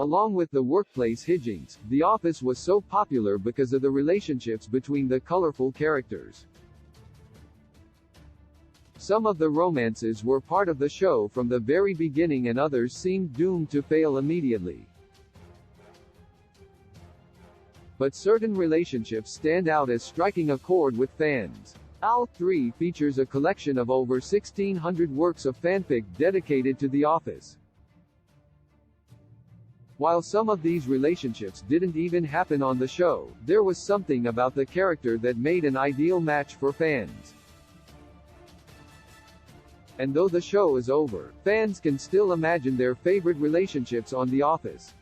Along with the workplace hijinks, The Office was so popular because of the relationships between the colorful characters. Some of the romances were part of the show from the very beginning and others seemed doomed to fail immediately. But certain relationships stand out as striking a chord with fans. Ao3 features a collection of over 1,600 works of fanfic dedicated to The Office. While some of these relationships didn't even happen on the show, there was something about the character that made an ideal match for fans. And though the show is over, fans can still imagine their favorite relationships on The Office.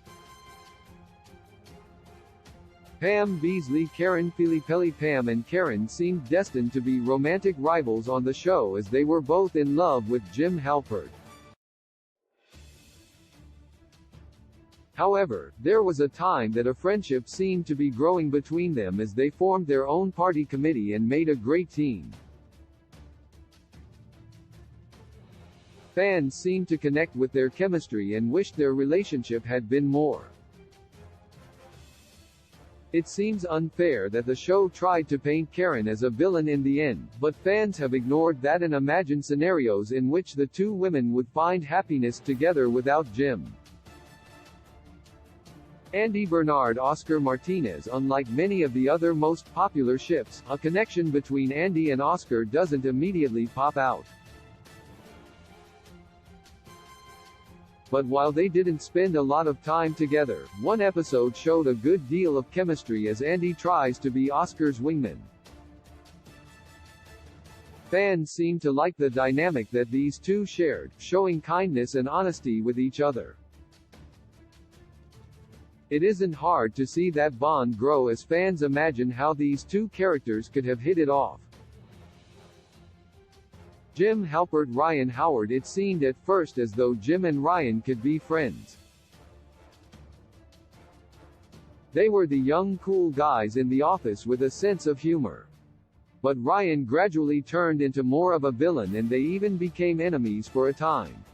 Pam Beesly Karen Filippelli. Pam and Karen seemed destined to be romantic rivals on the show as they were both in love with Jim Halpert. However, there was a time that a friendship seemed to be growing between them as they formed their own party committee and made a great team. Fans seemed to connect with their chemistry and wished their relationship had been more. It seems unfair that the show tried to paint Karen as a villain in the end, but fans have ignored that and imagined scenarios in which the two women would find happiness together without Jim. Andy Bernard Oscar Martinez. Unlike many of the other most popular ships, a connection between Andy and Oscar doesn't immediately pop out. But while they didn't spend a lot of time together, one episode showed a good deal of chemistry as Andy tries to be Oscar's wingman. Fans seem to like the dynamic that these two shared, showing kindness and honesty with each other. It isn't hard to see that bond grow as fans imagine how these two characters could have hit it off. Jim Halpert Ryan Howard. It seemed at first as though Jim and Ryan could be friends. They were the young cool guys in The Office with a sense of humor. But Ryan gradually turned into more of a villain and they even became enemies for a time.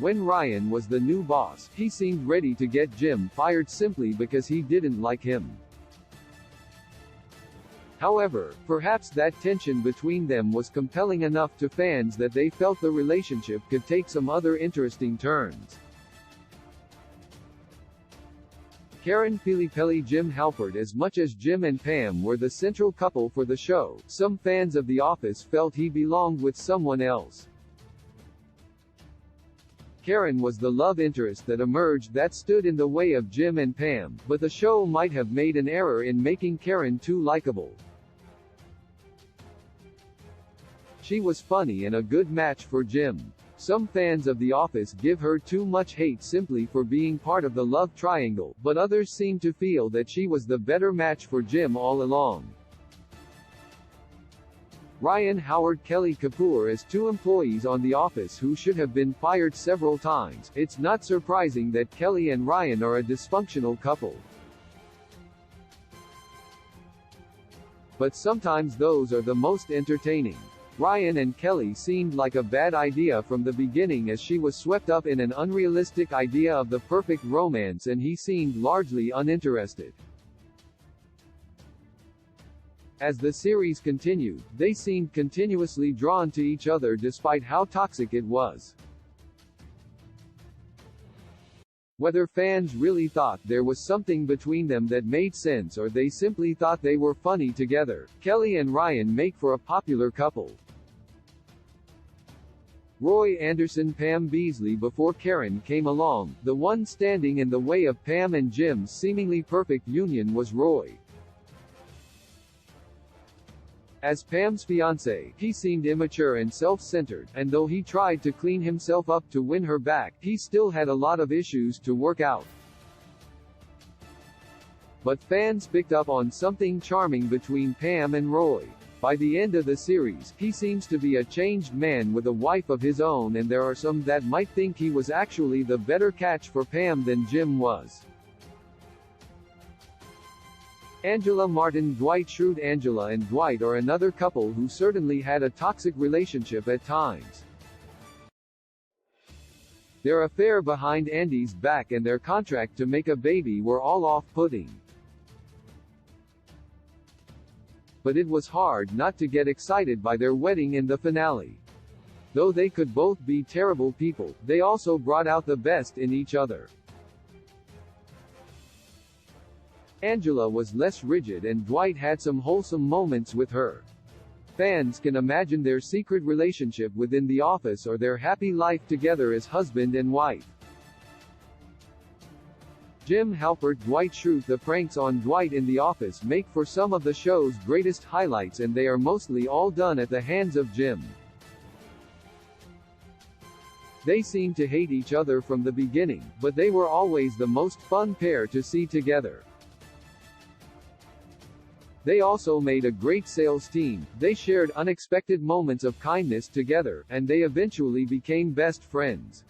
When Ryan was the new boss, he seemed ready to get Jim fired simply because he didn't like him. However, perhaps that tension between them was compelling enough to fans that they felt the relationship could take some other interesting turns. Karen Filippelli Jim Halpert. As much as Jim and Pam were the central couple for the show, some fans of The Office felt he belonged with someone else. Karen was the love interest that emerged that stood in the way of Jim and Pam, but the show might have made an error in making Karen too likable. She was funny and a good match for Jim. Some fans of The Office give her too much hate simply for being part of the love triangle, but others seem to feel that she was the better match for Jim all along. Ryan Howard Kelly Kapoor. As two employees on The Office who should have been fired several times, it's not surprising that Kelly and Ryan are a dysfunctional couple. But sometimes those are the most entertaining. Ryan and Kelly seemed like a bad idea from the beginning as she was swept up in an unrealistic idea of the perfect romance and he seemed largely uninterested. As the series continued, they seemed continuously drawn to each other despite how toxic it was. Whether fans really thought there was something between them that made sense or they simply thought they were funny together, Kelly and Ryan make for a popular couple. Roy Anderson Pam Beesly. Before Karen came along, the one standing in the way of Pam and Jim's seemingly perfect union was Roy. As Pam's fiancé, he seemed immature and self-centered, and though he tried to clean himself up to win her back, he still had a lot of issues to work out. But fans picked up on something charming between Pam and Roy. By the end of the series, he seems to be a changed man with a wife of his own, and there are some that might think he was actually the better catch for Pam than Jim was. Angela Martin Dwight Schrute. Angela and Dwight are another couple who certainly had a toxic relationship at times. Their affair behind Andy's back and their contract to make a baby were all off-putting. But it was hard not to get excited by their wedding in the finale. Though they could both be terrible people, they also brought out the best in each other. Angela was less rigid and Dwight had some wholesome moments with her. Fans can imagine their secret relationship within the office or their happy life together as husband and wife. Jim Halpert, Dwight Schrute. The pranks on Dwight in the office make for some of the show's greatest highlights, and they are mostly all done at the hands of Jim. They seemed to hate each other from the beginning, but they were always the most fun pair to see together. They also made a great sales team, they shared unexpected moments of kindness together, and they eventually became best friends.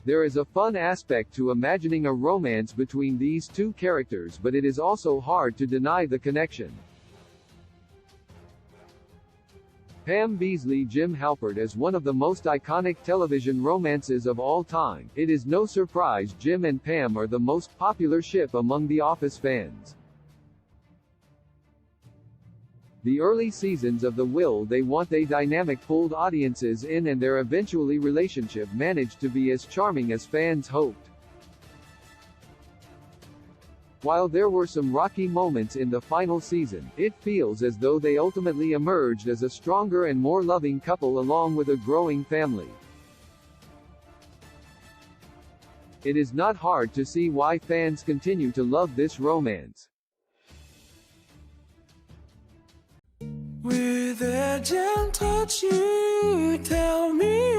There is a fun aspect to imagining a romance between these two characters, but it is also hard to deny the connection. Pam Beesly, Jim Halpert. As one of the most iconic television romances of all time, it is no surprise Jim and Pam are the most popular ship among The Office fans. The early seasons of The Will They Want They dynamic pulled audiences in, and their eventually relationship managed to be as charming as fans hoped. While there were some rocky moments in the final season, it feels as though they ultimately emerged as a stronger and more loving couple along with a growing family. It is not hard to see why fans continue to love this romance. With a gentle touch you tell me